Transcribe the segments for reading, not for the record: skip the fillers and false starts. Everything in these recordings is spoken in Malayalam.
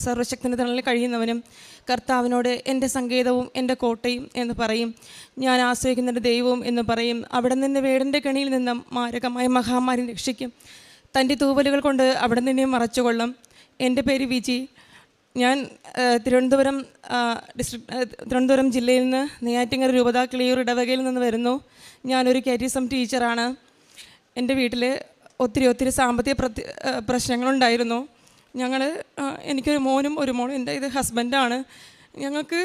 സർവശക്തൻ്റെ തണലിൽ കഴിയുന്നവനും കർത്താവിനോട് എൻ്റെ സങ്കേതവും എൻ്റെ കോട്ടയും എന്ന് പറയും. ഞാൻ ആശ്രയിക്കുന്ന ദൈവവും എന്ന് പറയും. അവിടെ നിന്ന് വേടൻ്റെ കെണിയിൽ നിന്നും മാരകമായ മഹാമാരി രക്ഷിക്കും. തൻ്റെ തൂവലുകൾ കൊണ്ട് അവിടെ നിന്നെ മറച്ചുകൊള്ളും. എൻ്റെ പേര് വിജി. ഞാൻ തിരുവനന്തപുരം ജില്ലയിൽ നിന്ന് നെയ്യാറ്റിൻകര രൂപത കിളിയൂർ ഇടവകയിൽ നിന്ന് വരുന്നു. ഞാനൊരു കാറ്റീസം ടീച്ചറാണ്. എൻ്റെ വീട്ടിൽ ഒത്തിരി സാമ്പത്തിക പ്രശ്നങ്ങളുണ്ടായിരുന്നു. എനിക്കൊരു മോനും ഒരു മോളും. എൻ്റെ ഇത് ഹസ്ബൻഡാണ്. ഞങ്ങൾക്ക്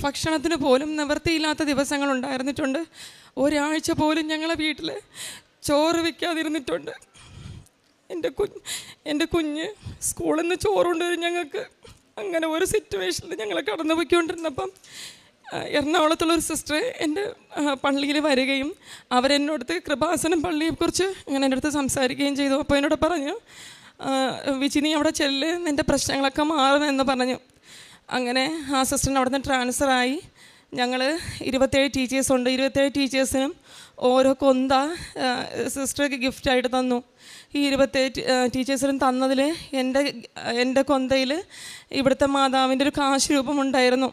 ഭക്ഷണത്തിന് പോലും നിവൃത്തിയില്ലാത്ത ദിവസങ്ങളുണ്ടായിരുന്നിട്ടുണ്ട്. ഒരാഴ്ച പോലും ഞങ്ങളെ വീട്ടിൽ ചോറ് വയ്ക്കാതിരുന്നിട്ടുണ്ട്. എൻ്റെ കുഞ്ഞ് സ്കൂളിൽ നിന്ന് ചോറുകൊണ്ടുവരും ഞങ്ങൾക്ക്. അങ്ങനെ ഒരു സിറ്റുവേഷനിൽ ഞങ്ങൾ കടന്നു പോയിക്കൊണ്ടിരുന്നപ്പം എറണാകുളത്തുള്ളൊരു സിസ്റ്റർ എൻ്റെ പള്ളിയിൽ വരികയും അവരെന്നോടത്ത് കൃപാസനം പള്ളിയെക്കുറിച്ച് അങ്ങനെ എൻ്റെ അടുത്ത് സംസാരിക്കുകയും ചെയ്തു. അപ്പോൾ എന്നോട് പറഞ്ഞു, വിജി നീ അവിടെ ചെല്ല്, നിൻ്റെ പ്രശ്നങ്ങളൊക്കെ മാറുമെന്ന് പറഞ്ഞു. അങ്ങനെ ആ സിസ്റ്ററിന് അവിടെ നിന്ന് ട്രാൻസ്ഫറായി. ഞങ്ങൾ 27 ടീച്ചേഴ്സുണ്ട്. 27 ടീച്ചേഴ്സിനും ഓരോ കൊന്ത സിസ്റ്റർക്ക് ഗിഫ്റ്റായിട്ട് തന്നു. ഈ 27 ടീച്ചേഴ്സിനും തന്നതിൽ എൻ്റെ കൊന്തയിൽ ഇവിടുത്തെ മാതാവിൻ്റെ ഒരു കാശ് രൂപമുണ്ടായിരുന്നു.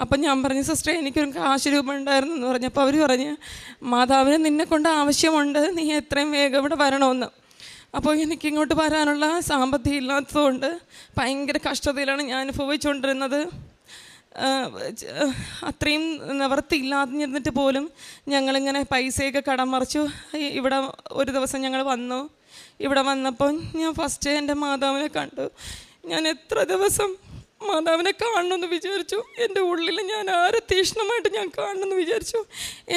അപ്പം ഞാൻ പറഞ്ഞു, സിസ്റ്ററെ എനിക്കൊരു കാശ് രൂപം ഉണ്ടായിരുന്നു എന്ന് പറഞ്ഞപ്പോൾ അവർ പറഞ്ഞ്, മാതാവിന് നിന്നെ കൊണ്ട് ആവശ്യമുണ്ട്, നീ എത്രയും വേഗം ഇവിടെ വരണമെന്ന്. അപ്പോൾ എനിക്കിങ്ങോട്ട് വരാനുള്ള സാമ്പത്തികം ഇല്ലാത്തതുകൊണ്ട് ഭയങ്കര കഷ്ടതയിലാണ് ഞാൻ അനുഭവിച്ചുകൊണ്ടിരുന്നത്. അത്രയും നിവൃത്തിയില്ലാതിരുന്നിട്ട് പോലും ഞങ്ങളിങ്ങനെ പൈസയൊക്കെ കടം മറിച്ചു. ഇവിടെ ഒരു ദിവസം ഞങ്ങൾ വന്നു. ഇവിടെ വന്നപ്പോൾ ഞാൻ ഫസ്റ്റ് എൻ്റെ മാതാവിനെ കണ്ടു. ഞാൻ എത്ര ദിവസം മാതാവിനെ കാണണമെന്ന് വിചാരിച്ചു. എൻ്റെ ഉള്ളിൽ ഞാൻ ആരെ തീക്ഷ്ണമായിട്ട് ഞാൻ കാണണമെന്ന് വിചാരിച്ചു.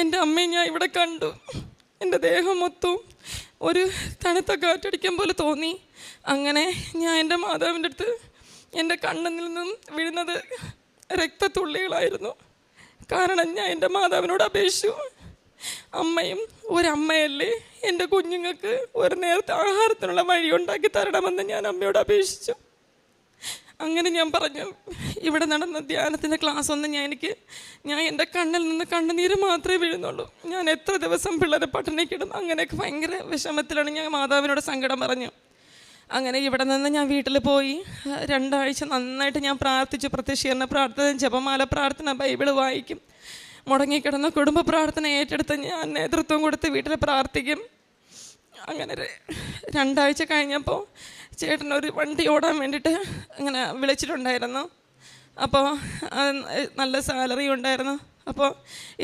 എൻ്റെ അമ്മയെ ഞാൻ ഇവിടെ കണ്ടു. എൻ്റെ ദേഹം മൊത്തവും ഒരു തണുത്ത കാറ്റടിക്കാൻ പോലെ തോന്നി. അങ്ങനെ ഞാൻ എൻ്റെ മാതാവിൻ്റെ അടുത്ത് എൻ്റെ കണ്ണിൽ നിന്നും വീഴുന്നത് രക്തത്തുള്ളികളായിരുന്നു. കാരണം ഞാൻ എൻ്റെ മാതാവിനോട് അപേക്ഷിച്ചു, അമ്മയും ഒരമ്മയല്ലേ, എൻ്റെ കുഞ്ഞുങ്ങൾക്ക് ഒരു നേരത്തെ ആഹാരത്തിനുള്ള വഴി ഉണ്ടാക്കി തരണമെന്ന് ഞാൻ അമ്മയോട് അപേക്ഷിച്ചു. അങ്ങനെ ഞാൻ പറഞ്ഞു, ഇവിടെ നടന്ന ധ്യാനത്തിൻ്റെ ക്ലാസ് ഒന്നും ഞാൻ എൻ്റെ കണ്ണിൽ നിന്ന് കണ്ണുനീര് മാത്രമേ വീഴുന്നുള്ളൂ. ഞാൻ എത്ര ദിവസം പിള്ളേരെ പട്ടിണിക്കിടും. അങ്ങനെയൊക്കെ ഭയങ്കര വിഷമത്തിലാണ്. ഞാൻ മാതാവിനോട് സങ്കടം പറഞ്ഞു. അങ്ങനെ ഇവിടെ നിന്ന് ഞാൻ വീട്ടിൽ പോയി 2 ആഴ്ച നന്നായിട്ട് ഞാൻ പ്രാർത്ഥിച്ചു. പ്രത്യക്ഷീകരണ പ്രാർത്ഥന, ജപമാല പ്രാർത്ഥന, ബൈബിള് വായിക്കും. മുടങ്ങിക്കിടന്ന കുടുംബ പ്രാർത്ഥന ഏറ്റെടുത്ത് ഞാൻ നേതൃത്വം കൊടുത്ത് വീട്ടിൽ പ്രാർത്ഥിക്കും. അങ്ങനെ 2 ആഴ്ച കഴിഞ്ഞപ്പോൾ ചേട്ടനൊരു വണ്ടി ഓടാൻ വേണ്ടിയിട്ട് ഇങ്ങനെ വിളിച്ചിട്ടുണ്ടായിരുന്നു. അപ്പോൾ നല്ല സാലറി ഉണ്ടായിരുന്നു. അപ്പോൾ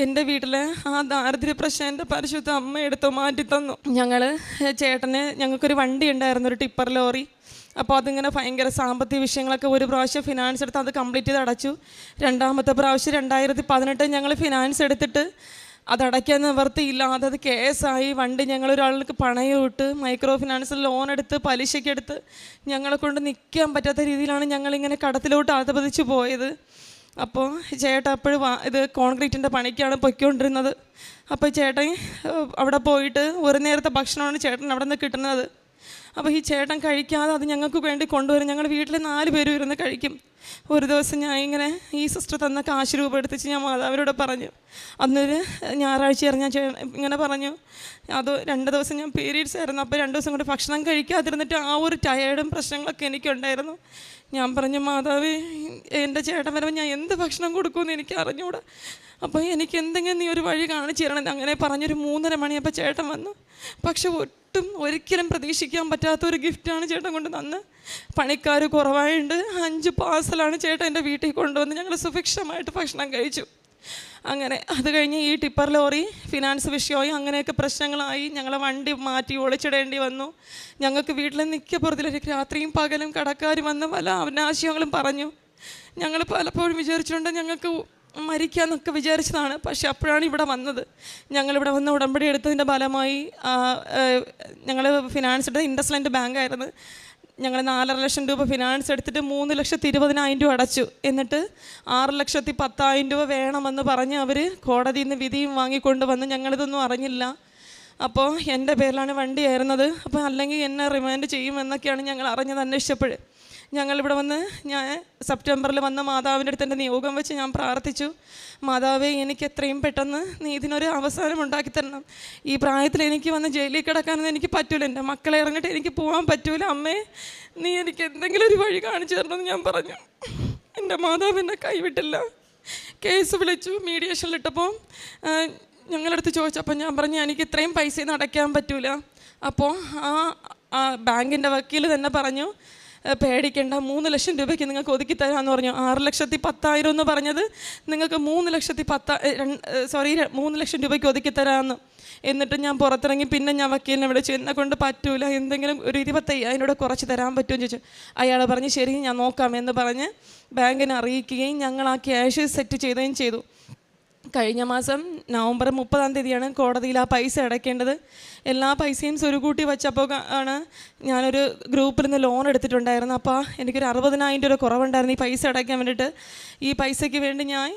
എൻ്റെ വീട്ടിൽ ആ ദാരിദ്ര്യ പ്രശ്നം എൻ്റെ പരിശുദ്ധ അമ്മ എടുത്ത് മാറ്റി തന്നു. ഞങ്ങൾക്കൊരു വണ്ടി ഉണ്ടായിരുന്നു, ഒരു ടിപ്പർ ലോറി. അപ്പോൾ അതിങ്ങനെ ഭയങ്കര സാമ്പത്തിക വിഷയങ്ങളൊക്കെ, ഒരു പ്രാവശ്യം ഫിനാൻസ് എടുത്ത് അത് കംപ്ലീറ്റ് ചെയ്ത് അടച്ചു. 2ാമത്തെ പ്രാവശ്യം 2018 ഞങ്ങൾ ഫിനാൻസ് എടുത്തിട്ട് അതടയ്ക്കാൻ നിവർത്തിയില്ലാതെ അത് കേസായി. വണ്ടി ഞങ്ങളൊരാൾക്ക് പണയം ഇട്ട് മൈക്രോ ഫിനാൻസിൽ ലോൺ എടുത്ത് പലിശയ്ക്കെടുത്ത് ഞങ്ങളെ കൊണ്ട് നിൽക്കാൻ പറ്റാത്ത രീതിയിലാണ് ഞങ്ങളിങ്ങനെ കടത്തിലോട്ട് അധപതിച്ച് പോയത്. അപ്പോൾ ചേട്ടൻ അപ്പോഴും ഇത് കോൺക്രീറ്റിൻ്റെ പണിക്കാണ് പൊയ്ക്കൊണ്ടിരുന്നത്. അപ്പോൾ ചേട്ടൻ അവിടെ പോയിട്ട് ഒരു നേരത്തെ ഭക്ഷണമാണ് ചേട്ടൻ അവിടെ നിന്ന് കിട്ടുന്നത്. അപ്പോൾ ഈ ചേട്ടൻ കഴിക്കാതെ അത് ഞങ്ങൾക്ക് വേണ്ടി കൊണ്ടുവരും. ഞങ്ങൾ വീട്ടിൽ 4 പേരും ഇരുന്ന് കഴിക്കും. ഒരു ദിവസം ഞാൻ ഇങ്ങനെ ഈ സിസ്റ്റർ തന്ന കാശ് രൂപ എടുത്തിച്ച് ഞാൻ മാതാവിനോട് പറഞ്ഞു. അന്നൊരു ഞായറാഴ്ചയായിരുന്നു. ഞാൻ ഇങ്ങനെ പറഞ്ഞു, അത് 2 ദിവസം ഞാൻ പീരീഡ്സ് ആയിരുന്നു. അപ്പോൾ 2 ദിവസം കൂടി ഭക്ഷണം കഴിക്കാതിരുന്നിട്ട് ആ ഒരു ടയേർഡും പ്രശ്നങ്ങളൊക്കെ എനിക്കുണ്ടായിരുന്നു. ഞാൻ പറഞ്ഞു, മാതാവ് എൻ്റെ ചേട്ടൻ വരുമ്പോൾ ഞാൻ എന്ത് ഭക്ഷണം കൊടുക്കുമെന്ന് എനിക്ക് അറിഞ്ഞൂടാ. അപ്പോൾ എനിക്ക് എന്തെങ്കിലും നീ ഒരു വഴി കാണിച്ചു തരണം. അങ്ങനെ പറഞ്ഞൊരു 3:30 മണിയപ്പോൾ ചേട്ടൻ വന്നു. പക്ഷെ ഒരിക്കലും പ്രതീക്ഷിക്കാൻ പറ്റാത്തൊരു ഗിഫ്റ്റാണ് ചേട്ടൻ കൊണ്ട് തന്ന്. പണിക്കാർ കുറവായുണ്ട്. 5 പാഴ്സലാണ് ചേട്ടൻ എൻ്റെ വീട്ടിൽ കൊണ്ടുവന്ന് ഞങ്ങൾ സുഭിക്ഷമായിട്ട് ഭക്ഷണം കഴിച്ചു. അങ്ങനെ അത് കഴിഞ്ഞ് ഈ ടിപ്പർ ലോറി ഫിനാൻസ് വിഷയമായി. അങ്ങനെയൊക്കെ പ്രശ്നങ്ങളായി. ഞങ്ങളെ വണ്ടി മാറ്റി ഒളിച്ചിടേണ്ടി വന്നു. ഞങ്ങൾക്ക് വീട്ടിൽ നിൽക്കപ്പുറത്തിലേക്ക് രാത്രിയും പകലും കടക്കാർ വന്ന് പല അനാവശ്യങ്ങളും പറഞ്ഞു. ഞങ്ങൾ പലപ്പോഴും വിചാരിച്ചിട്ടുണ്ട് ഞങ്ങൾക്ക് മരിക്കാമെന്നൊക്കെ വിചാരിച്ചതാണ്. പക്ഷെ അപ്പോഴാണ് ഇവിടെ വന്നത്. ഞങ്ങളിവിടെ വന്ന് ഉടമ്പടി എടുത്തതിൻ്റെ ഫലമായി ഞങ്ങൾ ഫിനാൻസ് എടുത്തത് ഇൻഡസ്ലൻഡ് ബാങ്കായിരുന്നു. ഞങ്ങൾ 4.5 ലക്ഷം രൂപ ഫിനാൻസ് എടുത്തിട്ട് 3,20,000 രൂപ അടച്ചു. എന്നിട്ട് 6,10,000 രൂപ വേണമെന്ന് പറഞ്ഞ് അവർ കോടതിയിൽ നിന്ന് വിധിയും വാങ്ങിക്കൊണ്ട് വന്ന്. ഞങ്ങളിതൊന്നും അറിഞ്ഞില്ല. അപ്പോൾ എൻ്റെ പേരിലാണ് വണ്ടി ആയിരുന്നത്. അപ്പോൾ അല്ലെങ്കിൽ എന്നെ റിമാൻഡ് ചെയ്യുമെന്നൊക്കെയാണ് ഞങ്ങൾ അറിഞ്ഞത് അന്വേഷിച്ചപ്പോൾ. ഞങ്ങളിവിടെ വന്ന് ഞാൻ സെപ്റ്റംബറിൽ വന്ന മാതാവിൻ്റെ അടുത്ത് എൻ്റെ നിയോഗം വെച്ച് ഞാൻ പ്രാർത്ഥിച്ചു. മാതാവേ, എനിക്ക് എത്രയും പെട്ടെന്ന് നീ ഇതിനൊരു അവസാനം ഉണ്ടാക്കി തരണം. ഈ പ്രായത്തിൽ എനിക്ക് വന്ന് ജയിലിൽ കിടക്കാനൊന്നും എനിക്ക് പറ്റൂല. എൻ്റെ മക്കളെ ഇറങ്ങിയിട്ട് എനിക്ക് പോകാൻ പറ്റൂല. അമ്മേ, നീ എനിക്ക് എന്തെങ്കിലും ഒരു വഴി കാണിച്ചു തരണമെന്ന് ഞാൻ പറഞ്ഞു. എൻ്റെ മാതാവ് എന്നെ കൈവിട്ടില്ല. കേസ് വിളിച്ചു, മീഡിയേഷനിലിട്ടപ്പോൾ ഞങ്ങളടുത്ത് ചോദിച്ചപ്പോൾ ഞാൻ പറഞ്ഞു എനിക്ക് ഇത്രയും പൈസയൊന്നും അടയ്ക്കാൻ പറ്റൂല. അപ്പോൾ ആ ബാങ്കിൻ്റെ വക്കീൽ തന്നെ പറഞ്ഞു, പേടിക്കേണ്ട, 3 ലക്ഷം രൂപയ്ക്ക് നിങ്ങൾക്ക് ഒതുക്കി തരാമെന്ന് പറഞ്ഞു. 6,10,000 എന്ന് പറഞ്ഞത് നിങ്ങൾക്ക് 3 ലക്ഷം രൂപയ്ക്ക് ഒതുക്കി തരാമെന്ന്. എന്നിട്ട് ഞാൻ പുറത്തിറങ്ങി. പിന്നെ ഞാൻ വക്കീലിനെ വിളിച്ചു, എന്നെ കൊണ്ട് പറ്റൂല, എന്തെങ്കിലും ഒരു 25,000 കുറച്ച് തരാൻ പറ്റുമെന്ന് ചോദിച്ചു. അയാൾ പറഞ്ഞ് ശരി ഞാൻ നോക്കാം എന്ന് പറഞ്ഞ് ബാങ്കിനെ അറിയിക്കുകയും ഞങ്ങൾ ആ ക്യാഷ് സെറ്റ് ചെയ്യുകയും ചെയ്തു. കഴിഞ്ഞ മാസം നവംബർ 30 കോടതിയിൽ ആ പൈസ അടയ്ക്കേണ്ടത്. എല്ലാ പൈസയും സ്വരുകൂട്ടി വച്ചപ്പോൾ ആണ് ഞാനൊരു ഗ്രൂപ്പിൽ നിന്ന് ലോൺ എടുത്തിട്ടുണ്ടായിരുന്നു. അപ്പോൾ എനിക്കൊരു 60,000 രൂപ കുറവുണ്ടായിരുന്നു ഈ പൈസ അടയ്ക്കാൻ വേണ്ടിയിട്ട്. ഈ പൈസയ്ക്ക് വേണ്ടി ഞാൻ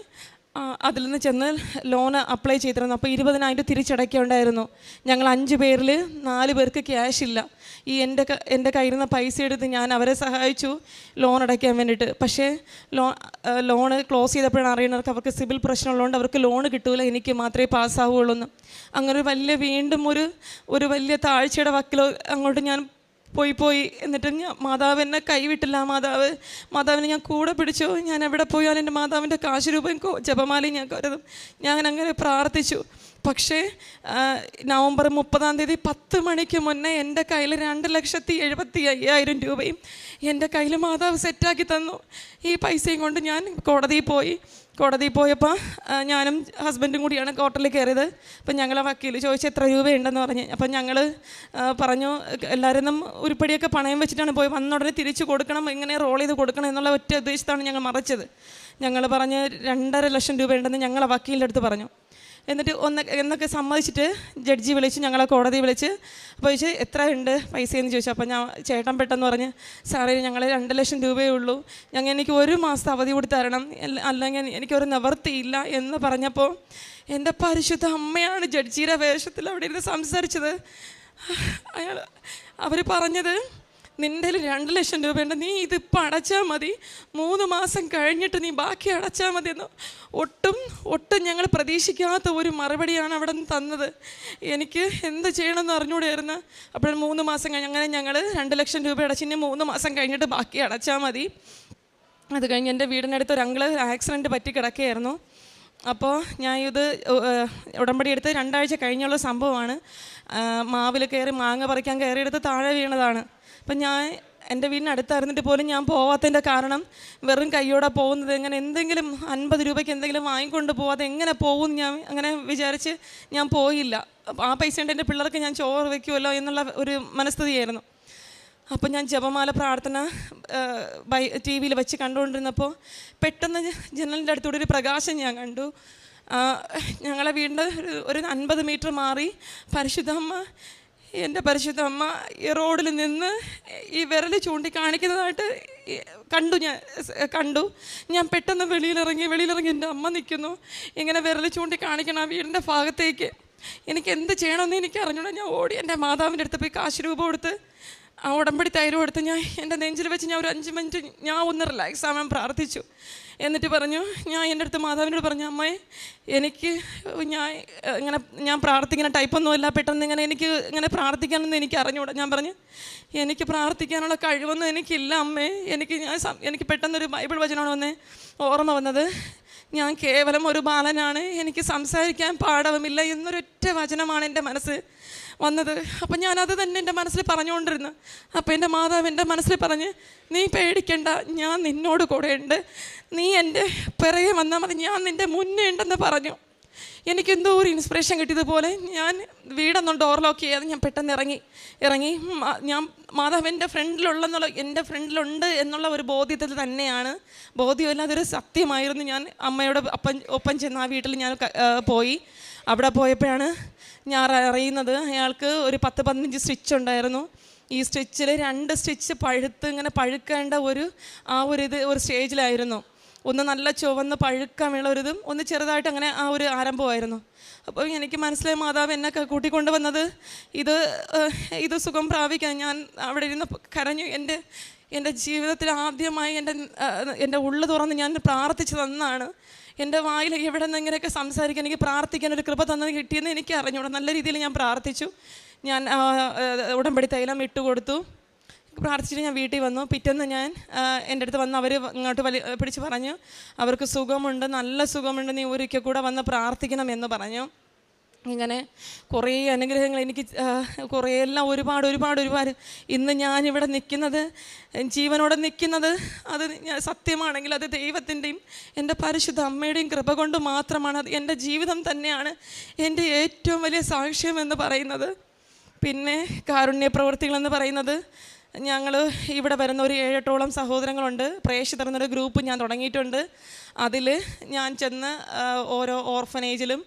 അതിൽ നിന്ന് ചെന്ന് ലോണ് അപ്ലൈ ചെയ്തിരുന്നു. അപ്പോൾ 20,000 തിരിച്ചടയ്ക്കുണ്ടായിരുന്നു. ഞങ്ങൾ 5 പേരിൽ 4 പേർക്ക് ക്യാഷ് ഇല്ല. ഈ എൻ്റെ കയ്യിൽ നിന്ന് പൈസ എടുത്ത് ഞാൻ അവരെ സഹായിച്ചു ലോൺ അടയ്ക്കാൻ വേണ്ടിയിട്ട്. പക്ഷേ ലോണ് ക്ലോസ് ചെയ്തപ്പോഴാണ് അറിയുന്നത് അവർക്ക് സിബിൽ പ്രശ്നമുള്ളതുകൊണ്ട് അവർക്ക് ലോണ് കിട്ടൂല, എനിക്ക് മാത്രമേ പാസ്സാവുകയുള്ളൂ എന്ന്. അങ്ങനെ വീണ്ടും ഒരു വലിയ താഴ്ചയുടെ വക്കിൽ അങ്ങോട്ട് ഞാൻ പോയി. എന്നിട്ട് മാതാവ് എന്നെ കൈവിട്ടില്ല. മാതാവിനെ ഞാൻ കൂടെ പിടിച്ചു. ഞാൻ എവിടെ പോയാലും എൻ്റെ മാതാവിൻ്റെ കാശ് രൂപയും ജപമാലയും ഞാൻ കരുതും. ഞാൻ അങ്ങനെ പ്രാർത്ഥിച്ചു. പക്ഷേ നവംബർ 30 10 മണിക്ക് മുന്നേ എൻ്റെ കയ്യിൽ 2,75,000 രൂപയും എൻ്റെ കയ്യിൽ മാതാവ് സെറ്റാക്കി തന്നു. ഈ പൈസയും കൊണ്ട് ഞാൻ കോടതിയിൽ പോയപ്പോൾ ഞാനും ഹസ്ബൻഡും കൂടിയാണ് കോർട്ടിൽ കയറിയത്. അപ്പം ഞങ്ങളെ വക്കീൽ ചോദിച്ചു എത്ര രൂപയുണ്ടെന്ന് പറഞ്ഞ്. അപ്പം ഞങ്ങൾ പറഞ്ഞു എല്ലാവരും നിന്നും ഉരുപ്പടിയൊക്കെ പണയം വെച്ചിട്ടാണ് പോയി, വന്ന ഉടനെ തിരിച്ചു കൊടുക്കണം, ഇങ്ങനെ റോൾ ചെയ്ത് കൊടുക്കണം എന്നുള്ള ഒറ്റ ഉദ്ദേശത്താണ് ഞങ്ങൾ മറിച്ചത്. ഞങ്ങൾ പറഞ്ഞ് 2.5 ലക്ഷം രൂപയുണ്ടെന്ന് ഞങ്ങളെ വക്കീലിൻ്റെ അടുത്ത് പറഞ്ഞു. എന്നിട്ട് എന്നൊക്കെ സമ്മതിച്ചിട്ട് ജഡ്ജി വിളിച്ച് ഞങ്ങളെ കോടതി വിളിച്ച് അപ്പോൾ ചോദിച്ചു എത്ര ഉണ്ട് പൈസയെന്ന് ചോദിച്ചു. അപ്പോൾ ചേട്ടൻ പെട്ടെന്ന് പറഞ്ഞ് സാറേ ഞങ്ങൾ 2 ലക്ഷം രൂപയേ ഉള്ളൂ, എനിക്ക് 1 മാസത്തെ അവധി കൂടി തരണം, അല്ലെങ്കിൽ എനിക്കൊരു നിവർത്തിയില്ല എന്ന് പറഞ്ഞപ്പോൾ എൻ്റെ പരിശുദ്ധ അമ്മയാണ് ജഡ്ജിയുടെ വേഷത്തിൽ അവിടെ ഇരുന്ന് സംസാരിച്ചത്. അവർ പറഞ്ഞത് നിൻ്റെ 2 ലക്ഷം രൂപയുണ്ട്, നീ ഇതിപ്പോൾ അടച്ചാൽ മതി, 3 മാസം കഴിഞ്ഞിട്ട് നീ ബാക്കി അടച്ചാൽ മതി എന്ന്. ഒട്ടും ഞങ്ങൾ പ്രതീക്ഷിക്കാത്ത ഒരു മറുപടിയാണ് അവിടെ നിന്ന് തന്നത്. എനിക്ക് എന്ത് ചെയ്യണമെന്ന് അറിഞ്ഞുകൂടായിരുന്നു. അപ്പോൾ 3 മാസം കഴിഞ്ഞ് അങ്ങനെ ഞങ്ങൾ 2 ലക്ഷം രൂപ അടച്ചിന് 3 മാസം കഴിഞ്ഞിട്ട് ബാക്കി അടച്ചാൽ മതി. അത് കഴിഞ്ഞ് എൻ്റെ വീടിനടുത്ത് ഒരു അങ്കിള് ആക്സിഡൻറ്റ് പറ്റി കിടക്കുകയായിരുന്നു. അപ്പോൾ ഞാൻ ഇത് ഉടമ്പടി എടുത്ത് 2 ആഴ്ച കഴിഞ്ഞുള്ള സംഭവമാണ്. മാവിൽ കയറി മാങ്ങ പറിക്കാൻ കയറിയെടുത്ത് താഴെ വീണതാണ്. അപ്പം ഞാൻ എൻ്റെ വീടിനടുത്തായിരുന്നിട്ട് പോലും ഞാൻ പോവാത്തതിൻ്റെ കാരണം വെറും കയ്യോടെ പോകുന്നത്, എങ്ങനെ എന്തെങ്കിലും 50 രൂപയ്ക്ക് എന്തെങ്കിലും വാങ്ങിക്കൊണ്ട് പോവാതെ എങ്ങനെ പോകും ഞാൻ അങ്ങനെ വിചാരിച്ച് ഞാൻ പോയില്ല. ആ പൈസ കൊണ്ട് എൻ്റെ പിള്ളേർക്ക് ഞാൻ ചോറ് വയ്ക്കുമല്ലോ എന്നുള്ള ഒരു മനസ്ഥിതിയായിരുന്നു. അപ്പം ഞാൻ ജപമാല പ്രാർത്ഥന TV-യിൽ വെച്ച് കണ്ടുകൊണ്ടിരുന്നപ്പോൾ പെട്ടെന്ന് ജനലിൻ്റെ അടുത്തൂടെ ഒരു പ്രകാശം ഞാൻ കണ്ടു. ഞങ്ങളെ വീടിൻ്റെ ഒരു 50 മീറ്റർ മാറി എൻ്റെ പരിശുദ്ധ അമ്മ ഈ റോഡിൽ നിന്ന് ഈ വിരൽ ചൂണ്ടിക്കാണിക്കുന്നതായിട്ട് കണ്ടു. ഞാൻ പെട്ടെന്ന് വെളിയിലിറങ്ങി എൻ്റെ അമ്മ നിൽക്കുന്നു, ഇങ്ങനെ വിരൽ ചൂണ്ടിക്കാണിക്കണം ആ വീടിൻ്റെ ഭാഗത്തേക്ക്. എനിക്ക് എന്ത് ചെയ്യണമെന്ന് എനിക്ക് അറിഞ്ഞൂടാ. ഞാൻ ഓടി എൻ്റെ മാതാവിൻ്റെ അടുത്ത് പോയി കാശ് രൂപ കൊടുത്ത് ആ ഉടമ്പടി തൈര് കൊടുത്ത് ഞാൻ എൻ്റെ നെഞ്ചിൽ വെച്ച് ഞാൻ ഒരു 5 മിനിറ്റ് ഞാൻ ഒന്ന് റിലാക്സ് ആവാൻ പ്രാർത്ഥിച്ചു. എന്നിട്ട് പറഞ്ഞു, ഞാൻ എൻ്റെ അടുത്ത് മാതാവിനോട് പറഞ്ഞു, അമ്മേ എനിക്ക് ഞാൻ പ്രാർത്ഥിക്കുന്ന ടൈപ്പൊന്നുമല്ല, പെട്ടെന്ന് എനിക്ക് ഇങ്ങനെ പ്രാർത്ഥിക്കാനൊന്നും എനിക്ക് അറിഞ്ഞൂടാ. ഞാൻ പറഞ്ഞു എനിക്ക് പ്രാർത്ഥിക്കാനുള്ള കഴിവൊന്നും എനിക്കില്ല അമ്മേ. എനിക്ക് പെട്ടെന്നൊരു ബൈബിൾ വചനമാണ് ഓർമ്മ വന്നത്. ഞാൻ കേവലം ഒരു ബാലനാണ്, എനിക്ക് സംസാരിക്കാൻ പാഠവുമില്ല എന്നൊരൊറ്റ വചനമാണ് എൻ്റെ മനസ്സ് വന്നത്. അപ്പം ഞാനത് തന്നെ എൻ്റെ മനസ്സിൽ പറഞ്ഞുകൊണ്ടിരുന്നു. അപ്പോൾ എൻ്റെ മാതാവ് എൻ്റെ മനസ്സിൽ പറഞ്ഞ്, നീ പേടിക്കണ്ട, ഞാൻ നിന്നോട് കൂടെ ഉണ്ട്, നീ എൻ്റെ പിറകെ വന്നാൽ മതി, ഞാൻ നിൻ്റെ മുന്നേ ഉണ്ടെന്ന് പറഞ്ഞു. എനിക്കെന്തോ ഒരു ഇൻസ്പിറേഷൻ കിട്ടിയതുപോലെ ഞാൻ വീടൊന്നും ഡോർ ലോക്ക് ചെയ്യാതെ ഞാൻ പെട്ടെന്ന് ഇറങ്ങി ഞാൻ മാതാവ് എൻ്റെ ഫ്രണ്ടിലുണ്ട് എന്നുള്ള ഒരു ബോധ്യത്തിൽ തന്നെയാണ്, ബോധ്യമല്ലാതെ ഒരു സത്യമായിരുന്നു. ഞാൻ അമ്മയോട് ഒപ്പം ചെന്ന് ആ വീട്ടിൽ ഞാൻ പോയി. അവിടെ പോയപ്പോഴാണ് ഞാൻ അറിയുന്നത് അയാൾക്ക് ഒരു 10-15 സ്റ്റിച്ച് ഉണ്ടായിരുന്നു. ഈ സ്റ്റിച്ചിൽ 2 സ്റ്റിച്ച് ഇങ്ങനെ പഴുക്കേണ്ട ഒരു സ്റ്റേജിലായിരുന്നു. ഒന്ന് നല്ല ചുവന്ന് പഴുക്കാനുള്ള ഒരിതും, ഒന്ന് ചെറുതായിട്ട് അങ്ങനെ ആ ഒരു ആരംഭമായിരുന്നു. അപ്പോൾ എനിക്ക് മനസ്സിലായി മാതാവ് എന്നെ കൂട്ടിക്കൊണ്ട് വന്നത് ഇത് സുഖം പ്രാപിക്കാൻ. ഞാൻ അവിടെ ഇരുന്ന് കരഞ്ഞു. എൻ്റെ ജീവിതത്തിൽ ആദ്യമായി എൻ്റെ ഉള്ളു തുറന്ന് ഞാൻ പ്രാർത്ഥിച്ചു തന്നാണ്. എൻ്റെ വായിൽ എവിടെ നിന്ന് ഇങ്ങനെയൊക്കെ സംസാരിക്കാൻ, എനിക്ക് പ്രാർത്ഥിക്കാൻ ഒരു കൃപ തന്നത് കിട്ടിയെന്ന് എനിക്ക് അറിഞ്ഞൂടാ. നല്ല രീതിയിൽ ഞാൻ പ്രാർത്ഥിച്ചു. ഞാൻ ഉടമ്പടി തൈലം ഇട്ട് കൊടുത്തു. പ്രാർത്ഥിച്ചിട്ട് ഞാൻ വീട്ടിൽ വന്നു. പിറ്റേന്ന് ഞാൻ എൻ്റെ അടുത്ത് വന്ന് അവർ ഇങ്ങോട്ട് പിടിച്ച് പറഞ്ഞു, അവർക്ക് സുഖമുണ്ട്, നല്ല സുഖമുണ്ട്, നീ ഒരിക്കൽ കൂടെ വന്ന് പ്രാർത്ഥിക്കണം എന്ന് പറഞ്ഞു. ഇങ്ങനെ കുറേ അനുഗ്രഹങ്ങൾ എനിക്ക് കുറേ എല്ലാം ഒരുപാട് ഇന്ന് ഞാനിവിടെ നിൽക്കുന്നത്, ജീവനോടെ നിൽക്കുന്നത്, അത് സത്യമാണെങ്കിൽ അത് ദൈവത്തിൻ്റെയും എൻ്റെ പരിശുദ്ധ അമ്മയുടെയും കൃപ കൊണ്ട് മാത്രമാണ്. അത് എൻ്റെ ജീവിതം തന്നെയാണ് എൻ്റെ ഏറ്റവും വലിയ സാക്ഷ്യം എന്ന് പറയുന്നത്. പിന്നെ കാരുണ്യ പ്രവൃത്തികളെന്ന് പറയുന്നത്, ഞങ്ങൾ ഇവിടെ വരുന്ന ഒരു 7-8ഓളം സഹോദരങ്ങളുണ്ട്. പ്രേക്ഷിതർ എന്നൊരു ഗ്രൂപ്പ് ഞാൻ തുടങ്ങിയിട്ടുണ്ട്. അതിൽ ഞാൻ ചെന്ന് ഓരോ ഓർഫനേജിലും,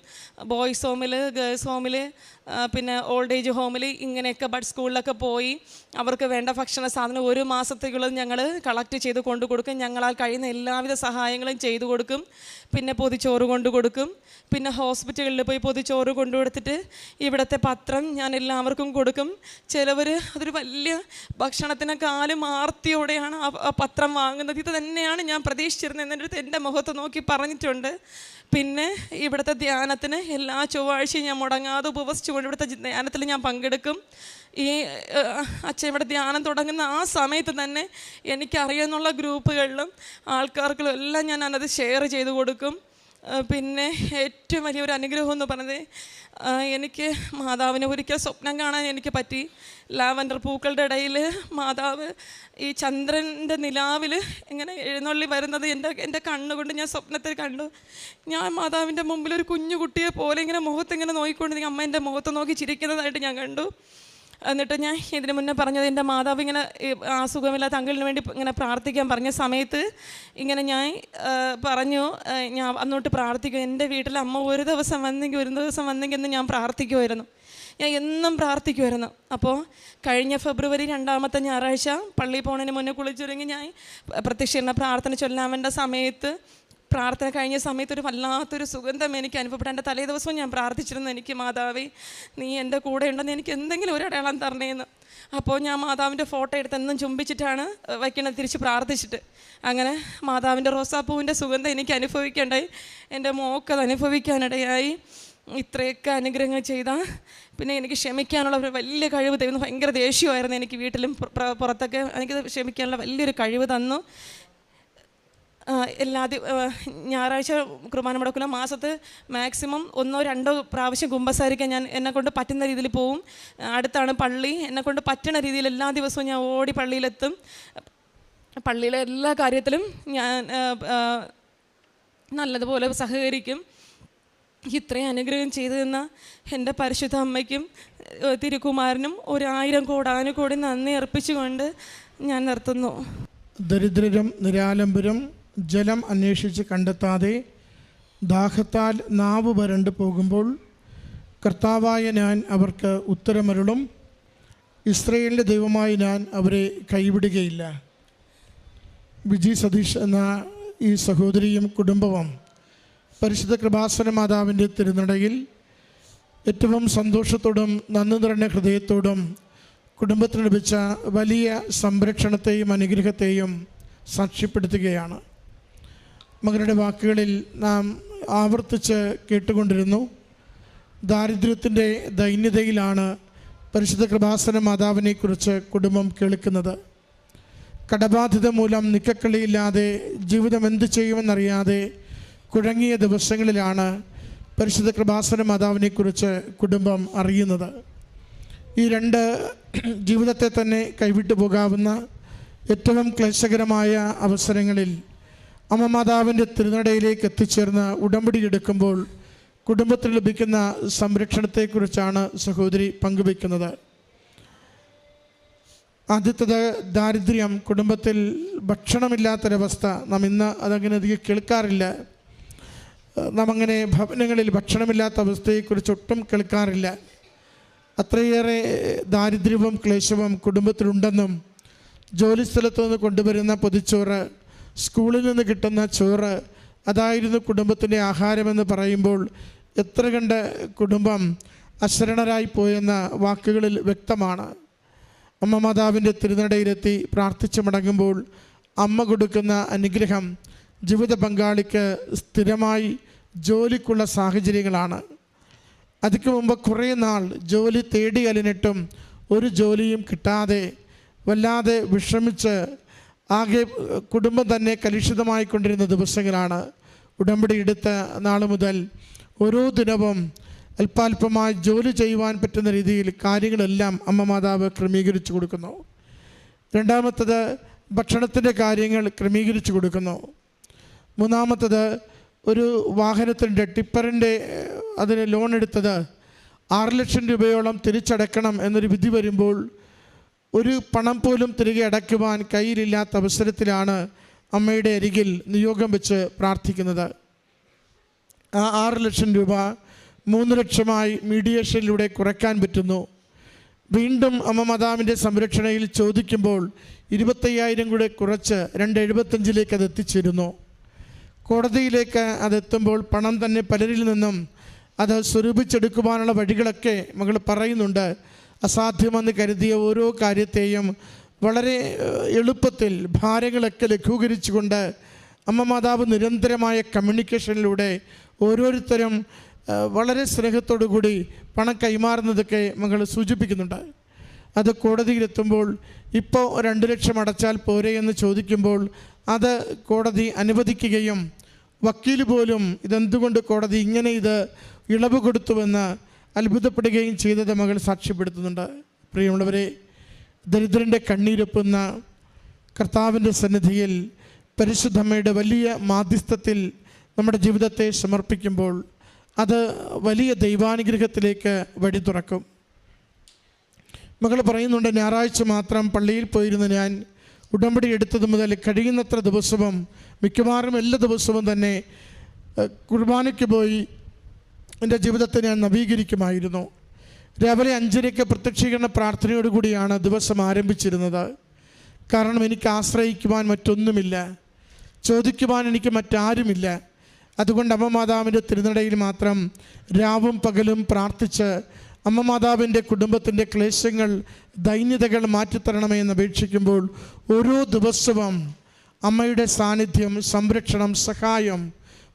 ബോയ്സ് ഹോമിൽ, ഗേൾസ് ഹോമിൽ, പിന്നെ ഓൾഡ് ഏജ് ഹോമിൽ, ഇങ്ങനെയൊക്കെ ബഡ് സ്കൂളിലൊക്കെ പോയി അവർക്ക് വേണ്ട ഭക്ഷണ സാധനം 1 മാസത്തേക്കുള്ളത് ഞങ്ങൾ കളക്ട് ചെയ്ത് കൊണ്ടു കൊടുക്കും. ഞങ്ങളാൽ കഴിയുന്ന എല്ലാവിധ സഹായങ്ങളും ചെയ്തു കൊടുക്കും. പിന്നെ പൊതിച്ചോറ് കൊണ്ടു കൊടുക്കും. പിന്നെ ഹോസ്പിറ്റലുകളിൽ പോയി പൊതിച്ചോറ് കൊണ്ടു കൊടുത്തിട്ട് ഇവിടുത്തെ പത്രം ഞാൻ എല്ലാവർക്കും കൊടുക്കും. ചിലവർ അതൊരു വലിയ ഭക്ഷണത്തിനെക്കാളും ആർത്തിയോടെയാണ് ആ പത്രം വാങ്ങുന്നത്. ഇത് തന്നെയാണ് ഞാൻ പ്രതീക്ഷിച്ചിരുന്നത് എന്നൊരു എൻ്റെ മുഖത്ത് നോക്കി പറഞ്ഞിട്ടുണ്ട്. പിന്നെ ഇവിടുത്തെ ധ്യാനത്തിന് എല്ലാ ചൊവ്വാഴ്ചയും ഞാൻ മുടങ്ങാതെ ഉപവസിച്ചുകൊണ്ട് ഇവിടുത്തെ ധ്യാനത്തിൽ ഞാൻ പങ്കെടുക്കും. ഈ അച്ഛൻ ഇവിടെ ധ്യാനം തുടങ്ങുന്ന ആ സമയത്ത് തന്നെ എനിക്കറിയാവുന്ന ഗ്രൂപ്പുകളിലും ആൾക്കാർക്കും എല്ലാം ഞാൻ അത് ഷെയർ ചെയ്ത് കൊടുക്കും. പിന്നെ ഏറ്റവും വലിയൊരു അനുഗ്രഹം എന്ന് പറഞ്ഞത്, എനിക്ക് മാതാവിനെ ഒരിക്കൽ സ്വപ്നം കാണാൻ എനിക്ക് പറ്റി. ലാവൻഡർ പൂക്കളുടെ ഇടയിൽ മാതാവ് ഈ ചന്ദ്രൻ്റെ നിലാവിൽ ഇങ്ങനെ എഴുന്നള്ളി വരുന്നത് എൻ്റെ കണ്ണുകൊണ്ട് ഞാൻ സ്വപ്നത്തിൽ കണ്ടു. ഞാൻ മാതാവിൻ്റെ മുമ്പിൽ ഒരു കുഞ്ഞു കുട്ടിയെ പോലെ ഇങ്ങനെ മുഖത്തിങ്ങനെ നോക്കിക്കൊണ്ടിരിക്കും. അമ്മ എൻ്റെ മുഖത്ത് നോക്കി ചിരിക്കുന്നതായിട്ട് ഞാൻ കണ്ടു. എന്നിട്ട് ഞാൻ ഇതിന് മുന്നേ പറഞ്ഞത്, എൻ്റെ മാതാവ് ഇങ്ങനെ അസുഖമില്ലാത്ത അങ്കിളിന് വേണ്ടി ഇങ്ങനെ പ്രാർത്ഥിക്കാൻ പറഞ്ഞ സമയത്ത് ഇങ്ങനെ ഞാൻ പറഞ്ഞു, ഞാൻ അന്നോട്ട് പ്രാർത്ഥിക്കും. എൻ്റെ വീട്ടിൽ അമ്മ ഒരു ദിവസം വന്നെങ്കിൽ എന്ന് ഞാൻ പ്രാർത്ഥിക്കുമായിരുന്നു. ഞാൻ എന്നും പ്രാർത്ഥിക്കുമായിരുന്നു. അപ്പോൾ കഴിഞ്ഞ ഫെബ്രുവരി 2-ാമത്തെ ഞായറാഴ്ച പള്ളിയിൽ പോകുന്നതിന് മുന്നേ കുളിച്ചൊരുങ്ങി ഞാൻ പ്രത്യക്ഷീകരണ പ്രാർത്ഥന ചൊല്ലാൻ വേണ്ട സമയത്ത്, പ്രാർത്ഥന കഴിഞ്ഞ സമയത്ത് ഒരു വല്ലാത്തൊരു സുഗന്ധം എനിക്ക് അനുഭവപ്പെട്ടു. എൻ്റെ തലേ ദിവസവും ഞാൻ പ്രാർത്ഥിച്ചിരുന്നു, എനിക്ക് മാതാവേ നീ എൻ്റെ കൂടെ ഉണ്ടെന്ന് എനിക്ക് എന്തെങ്കിലും ഒരു അടയാളം തരണേന്ന്. അപ്പോൾ ഞാൻ മാതാവിൻ്റെ ഫോട്ടോ എടുത്ത് എന്നും ചുംബിച്ചിട്ടാണ് വയ്ക്കണത്, തിരിച്ച് പ്രാർത്ഥിച്ചിട്ട്. അങ്ങനെ മാതാവിൻ്റെ റോസാപ്പൂവിൻ്റെ സുഗന്ധം എനിക്ക് അനുഭവിക്കേണ്ടായി. എൻ്റെ മോക്കത് അനുഭവിക്കാനിടയായി. ഇത്രയൊക്കെ അനുഗ്രഹങ്ങൾ ചെയ്താൽ പിന്നെ എനിക്ക് ക്ഷമിക്കാനുള്ള ഒരു വലിയ കഴിവ് തരുന്നു. ഭയങ്കര ദേഷ്യമായിരുന്നു എനിക്ക്, വീട്ടിലും പുറത്തൊക്കെ എനിക്കത് ക്ഷമിക്കാനുള്ള വലിയൊരു കഴിവ് തന്നു. ഞായറാഴ്ച കുർബാന മുടക്കില്ല, മാസത്ത് മാക്സിമം 1-2 പ്രാവശ്യം കുമ്പസാരിക്കാൻ ഞാൻ എന്നെക്കൊണ്ട് പറ്റുന്ന രീതിയിൽ പോവും. അടുത്താണ് പള്ളി, എന്നെക്കൊണ്ട് പറ്റുന്ന രീതിയിൽ എല്ലാ ദിവസവും ഞാൻ ഓടി പള്ളിയിലെത്തും. പള്ളിയിലെ എല്ലാ കാര്യത്തിലും ഞാൻ നല്ലതുപോലെ സഹകരിക്കും. ഇത്രയും അനുഗ്രഹം ചെയ്തു തന്ന എൻ്റെ പരിശുദ്ധ അമ്മയ്ക്കും തിരുക്കുമാരനും 1000 കോടാനുകോടി നന്ദി അർപ്പിച്ചുകൊണ്ട് ഞാൻ നിർത്തുന്നു. ദരിദ്രരും നിരാലംബരും ജലം അന്വേഷിച്ച് കണ്ടെത്താതെ ദാഹത്താൽ നാവ് വരണ്ടു പോകുമ്പോൾ കർത്താവായ ഞാൻ അവർക്ക് ഉത്തരമരുളും. ഇസ്രായേലിൻ്റെ ദൈവമായി ഞാൻ അവരെ കൈവിടുകയില്ല. വിജി സതീഷ് എന്ന ഈ സഹോദരിയും കുടുംബവും പരിശുദ്ധ കൃപാസന മാതാവിൻ്റെ തിരുനടയിൽ ഏറ്റവും സന്തോഷത്തോടും നന്ദി നിറഞ്ഞ ഹൃദയത്തോടും കുടുംബത്തിന് ലഭിച്ച വലിയ സംരക്ഷണത്തെയും അനുഗ്രഹത്തെയും സാക്ഷ്യപ്പെടുത്തുകയാണ്. മകരുടെ വാക്കുകളിൽ നാം ആവർത്തിച്ച് കേട്ടുകൊണ്ടിരുന്നു, ദാരിദ്ര്യത്തിൻ്റെ ദൈന്യതയിലാണ് പരിശുദ്ധ കൃപാസന മാതാവിനെക്കുറിച്ച് കുടുംബം കേൾക്കുന്നത്. കടബാധ്യത മൂലം നിക്കക്കളിയില്ലാതെ ജീവിതം എന്തു ചെയ്യുമെന്നറിയാതെ കുഴങ്ങിയ ദിവസങ്ങളിലാണ് പരിശുദ്ധ കൃപാസന മാതാവിനെക്കുറിച്ച് കുടുംബം അറിയുന്നത്. ഈ 2 ജീവിതത്തെ തന്നെ കൈവിട്ടു പോകാവുന്ന ഏറ്റവും ക്ലേശകരമായ അവസരങ്ങളിൽ അമ്മ മാതാവിൻ്റെ തിരുനടയിലേക്ക് എത്തിച്ചേർന്ന് ഉടമ്പടി എടുക്കുമ്പോൾ കുടുംബത്തിന് ലഭിക്കുന്ന സംരക്ഷണത്തെക്കുറിച്ചാണ് സഹോദരി പങ്കുവയ്ക്കുന്നത്. ആദ്യത്തേത് ദാരിദ്ര്യം, കുടുംബത്തിൽ ഭക്ഷണമില്ലാത്തൊരവസ്ഥ. നാം ഇന്ന് അതങ്ങനെ അധികം കേൾക്കാറില്ല. നാം അങ്ങനെ ഭവനങ്ങളിൽ ഭക്ഷണമില്ലാത്ത അവസ്ഥയെക്കുറിച്ച് ഒട്ടും കേൾക്കാറില്ല. അത്രയേറെ ദാരിദ്ര്യവും ക്ലേശവും കുടുംബത്തിലുണ്ടെന്നും ജോലിസ്ഥലത്തു നിന്ന് കൊണ്ടുവരുന്ന പൊതിച്ചോറ്, സ്കൂളിൽ നിന്ന് കിട്ടുന്ന ചോറ്, അതായിരുന്നു കുടുംബത്തിൻ്റെ ആഹാരമെന്ന് പറയുമ്പോൾ എത്ര കണ്ട് കുടുംബം അശരണരായി പോയെന്ന വാക്കുകളിൽ വ്യക്തമാണ്. അമ്മ മാതാവിൻ്റെ തിരുനടയിലെത്തി പ്രാർത്ഥിച്ച് മടങ്ങുമ്പോൾ അമ്മ കൊടുക്കുന്ന അനുഗ്രഹം ജീവിത പങ്കാളിക്ക് സ്ഥിരമായി ജോലിക്കുള്ള സാഹചര്യങ്ങളാണ്. അതിക്ക് മുമ്പ് കുറേ നാൾ ജോലി തേടി അലഞ്ഞിട്ടും ഒരു ജോലിയും കിട്ടാതെ വല്ലാതെ വിഷമിച്ച് ആകെ കുടുംബം തന്നെ കലുഷിതമായിക്കൊണ്ടിരുന്ന ദിവസങ്ങളാണ്. ഉടമ്പടി എടുത്ത നാൾ മുതൽ ഓരോ ദിനവും അല്പാൽപമായി ജോലി ചെയ്യുവാൻ പറ്റുന്ന രീതിയിൽ കാര്യങ്ങളെല്ലാം അമ്മ മാതാവ് ക്രമീകരിച്ചു കൊടുക്കുന്നു. രണ്ടാമത്തത് ഭക്ഷണത്തിൻ്റെ കാര്യങ്ങൾ ക്രമീകരിച്ചു കൊടുക്കുന്നു. മൂന്നാമത്തത് ഒരു വാഹനത്തിൻ്റെ ടിപ്പറിൻ്റെ അതിന് ലോൺ എടുത്തത് 6 ലക്ഷം രൂപയോളം തിരിച്ചടക്കണം എന്നൊരു വിധി വരുമ്പോൾ ഒരു പണം പോലും തിരികെ അടയ്ക്കുവാൻ കയ്യിലില്ലാത്ത അവസരത്തിലാണ് അമ്മയുടെ അരികിൽ നിയോഗം വെച്ച് പ്രാർത്ഥിക്കുന്നത്. ആ 6 ലക്ഷം രൂപ 3 ലക്ഷമായി മീഡിയേഷനിലൂടെ കുറയ്ക്കാൻ പറ്റുന്നു. വീണ്ടും അമ്മ മാതാവിൻ്റെ സംരക്ഷണയിൽ ചോദിക്കുമ്പോൾ 25,000 കൂടെ കുറച്ച് 275 അത് എത്തിച്ചേരുന്നു. കോടതിയിലേക്ക് അതെത്തുമ്പോൾ പണം തന്നെ പലരിൽ നിന്നും അത് സ്വരൂപിച്ചെടുക്കുവാനുള്ള വഴികളൊക്കെ മകൾ പറയുന്നുണ്ട്. അസാധ്യമെന്ന് കരുതിയ ഓരോ കാര്യത്തെയും വളരെ എളുപ്പത്തിൽ ഭാരങ്ങളൊക്കെ ലഘൂകരിച്ചുകൊണ്ട് അമ്മ മാതാവ് നിരന്തരമായ കമ്മ്യൂണിക്കേഷനിലൂടെ ഓരോരുത്തരും വളരെ സ്നേഹത്തോടു കൂടി പണം കൈമാറുന്നതൊക്കെ മകൾ സൂചിപ്പിക്കുന്നുണ്ട്. അത് കോടതിയിലെത്തുമ്പോൾ ഇപ്പോൾ 2 ലക്ഷം അടച്ചാൽ പോരെ എന്ന് ചോദിക്കുമ്പോൾ അത് കോടതി അനുവദിക്കുകയും വക്കീൽ പോലും ഇതെന്തുകൊണ്ട് കോടതി ഇങ്ങനെ ഇത് ഇളവ് കൊടുത്തുവെന്ന് അത്ഭുതപ്പെടുകയും ചെയ്തത് മകൾ സാക്ഷ്യപ്പെടുത്തുന്നുണ്ട്. പ്രിയമുള്ളവരെ, ദരിദ്രൻ്റെ കണ്ണീരൊപ്പുന്ന കർത്താവിൻ്റെ സന്നിധിയിൽ പരിശുദ്ധമ്മയുടെ വലിയ മാധ്യസ്ഥത്തിൽ നമ്മുടെ ജീവിതത്തെ സമർപ്പിക്കുമ്പോൾ അത് വലിയ ദൈവാനുഗ്രഹത്തിലേക്ക് വഴി തുറക്കും. മകൾ പറയുന്നുണ്ട്, ഞായറാഴ്ച മാത്രം പള്ളിയിൽ പോയിരുന്ന ഞാൻ ഉടമ്പടി എടുത്തത് മുതൽ കഴിയുന്നത്ര ദിവസവും മിക്കവാറും എല്ലാ ദിവസവും തന്നെ കുർബാനയ്ക്ക് പോയി എൻ്റെ ജീവിതത്തെ ഞാൻ നവീകരിക്കുമായിരുന്നു. രാവിലെ 5:30 പ്രത്യക്ഷീകരണ പ്രാർത്ഥനയോടുകൂടിയാണ് ദിവസം ആരംഭിച്ചിരുന്നത്. കാരണം എനിക്ക് ആശ്രയിക്കുവാൻ മറ്റൊന്നുമില്ല, ചോദിക്കുവാൻ എനിക്ക് മറ്റാരുമില്ല. അതുകൊണ്ട് അമ്മ മാതാവിൻ്റെ തിരുനടയിൽ മാത്രം രാവും പകലും പ്രാർത്ഥിച്ച് അമ്മ മാതാവിൻ്റെ കുടുംബത്തിൻ്റെ ക്ലേശങ്ങൾ ദൈന്യതകൾ മാറ്റിത്തരണമേ എന്ന് അപേക്ഷിക്കുമ്പോൾ ഓരോ ദിവസവും അമ്മയുടെ സാന്നിധ്യം, സംരക്ഷണം, സഹായം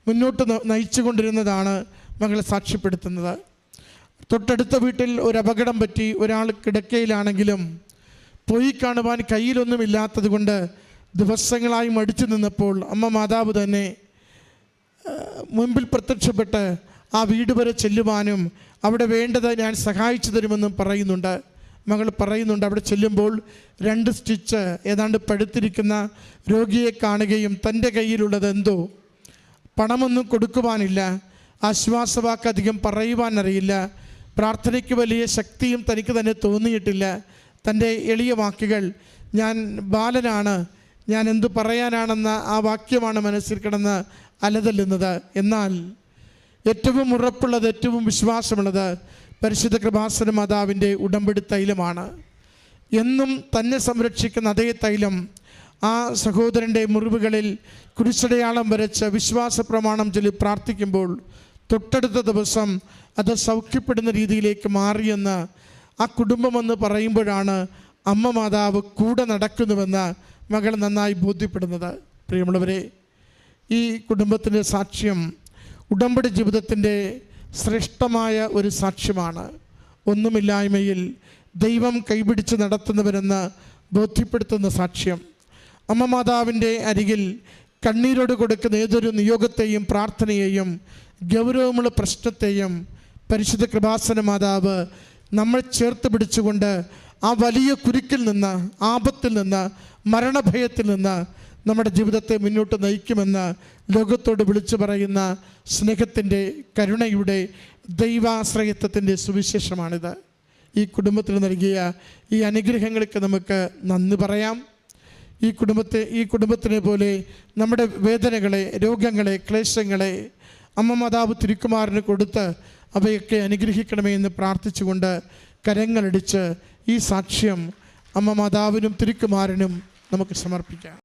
മുന്നോട്ട് നയിച്ചു കൊണ്ടിരുന്നതാണ് മകളെ സാക്ഷ്യപ്പെടുത്തുന്നത്. തൊട്ടടുത്ത വീട്ടിൽ ഒരു അപകടം പറ്റി ഒരാൾ കിടക്കയിലാണെങ്കിലും പോയി കാണുവാൻ കയ്യിലൊന്നുമില്ലാത്തത് കൊണ്ട് ദിവസങ്ങളായി മടിച്ചു നിന്നപ്പോൾ അമ്മ മാതാവ് തന്നെ മുൻപിൽ പ്രത്യക്ഷപ്പെട്ട് ആ വീട് വരെ ചെല്ലുവാനും അവിടെ വേണ്ടത് ഞാൻ സഹായിച്ചു തരുമെന്നും പറയുന്നുണ്ട്. മകൾ പറയുന്നുണ്ട്, അവിടെ ചെല്ലുമ്പോൾ 2 സ്റ്റിച്ച് ഏതാണ്ട് പഴുത്തിരിക്കുന്ന രോഗിയെ കാണുകയും തൻ്റെ കയ്യിലുള്ളത് എന്തോ പണമൊന്നും കൊടുക്കുവാനില്ല, ആശ്വാസവാക്ക് അധികം പറയുവാൻ അറിയില്ല, പ്രാർത്ഥനയ്ക്ക് വലിയ ശക്തിയും തനിക്ക് തന്നെ തോന്നിയിട്ടില്ല. തൻ്റെ എളിയ വാക്കുകൾ, ഞാൻ ബാലനാണ്, ഞാൻ എന്തു പറയാനാണെന്ന ആ വാക്യമാണ് മനസ്സിൽ കിടന്ന് അലതല്ലുന്നത്. എന്നാൽ ഏറ്റവും ഉറപ്പുള്ളത്, ഏറ്റവും വിശ്വാസമുള്ളത് പരിശുദ്ധ കൃപാസന മാതാവിൻ്റെ ഉടമ്പടി തൈലമാണ്. എന്നും തന്നെ സംരക്ഷിക്കുന്ന അതേ തൈലം ആ സഹോദരൻ്റെ മുറിവുകളിൽ കുരിശടയാളം വരച്ച് വിശ്വാസ പ്രമാണം ചൊല്ലി പ്രാർത്ഥിക്കുമ്പോൾ തൊട്ടടുത്ത ദിവസം അത് സൗഖ്യപ്പെടുന്ന രീതിയിലേക്ക് മാറിയെന്ന് ആ കുടുംബമെന്ന് പറയുമ്പോഴാണ് അമ്മ മാതാവ് കൂടെ നടക്കുന്നുവെന്ന് മകൾ നന്നായി ബോധ്യപ്പെടുന്നത്. പ്രിയമുള്ളവരെ, ഈ കുടുംബത്തിൻ്റെ സാക്ഷ്യം ഉടമ്പടി ജീവിതത്തിൻ്റെ ശ്രേഷ്ഠമായ ഒരു സാക്ഷ്യമാണ്. ഒന്നുമില്ലായ്മയിൽ ദൈവം കൈപിടിച്ച് നടത്തുന്നവരെന്ന് ബോധ്യപ്പെടുത്തുന്ന സാക്ഷ്യം. അമ്മ മാതാവിൻ്റെ അരികിൽ കണ്ണീരോട് കൊടുക്കുന്ന ഏതൊരു നിയോഗത്തെയും പ്രാർത്ഥനയെയും ഗൗരവമുള്ള പ്രശ്നത്തെയും പരിശുദ്ധ കൃപാസന മാതാവ് നമ്മൾ ചേർത്ത് പിടിച്ചുകൊണ്ട് ആ വലിയ കുരുക്കിൽ നിന്ന്, ആപത്തിൽ നിന്ന്, മരണഭയത്തിൽ നിന്ന് നമ്മുടെ ജീവിതത്തെ മുന്നോട്ട് നയിക്കുമെന്ന് ലോകത്തോട് വിളിച്ചു പറയുന്ന സ്നേഹത്തിൻ്റെ, കരുണയുടെ, ദൈവാശ്രയത്വത്തിൻ്റെ സുവിശേഷമാണിത്. ഈ കുടുംബത്തിന് നൽകിയ ഈ അനുഗ്രഹങ്ങൾക്ക് നമുക്ക് നന്ദി പറയാം. ഈ കുടുംബത്തിനെ പോലെ നമ്മുടെ വേദനകളെ, രോഗങ്ങളെ, ക്ലേശങ്ങളെ അമ്മ മാതാവ് തിരുക്കുമാറിന് കൊടുത്ത് അവയൊക്കെ അനുഗ്രഹിക്കണമേ എന്ന് പ്രാർത്ഥിച്ചുകൊണ്ട് കരങ്ങളടിച്ച് ഈ സാക്ഷ്യം അമ്മ മാതാവിനും തിരുക്കുമാരനും നമുക്ക് സമർപ്പിക്കാം.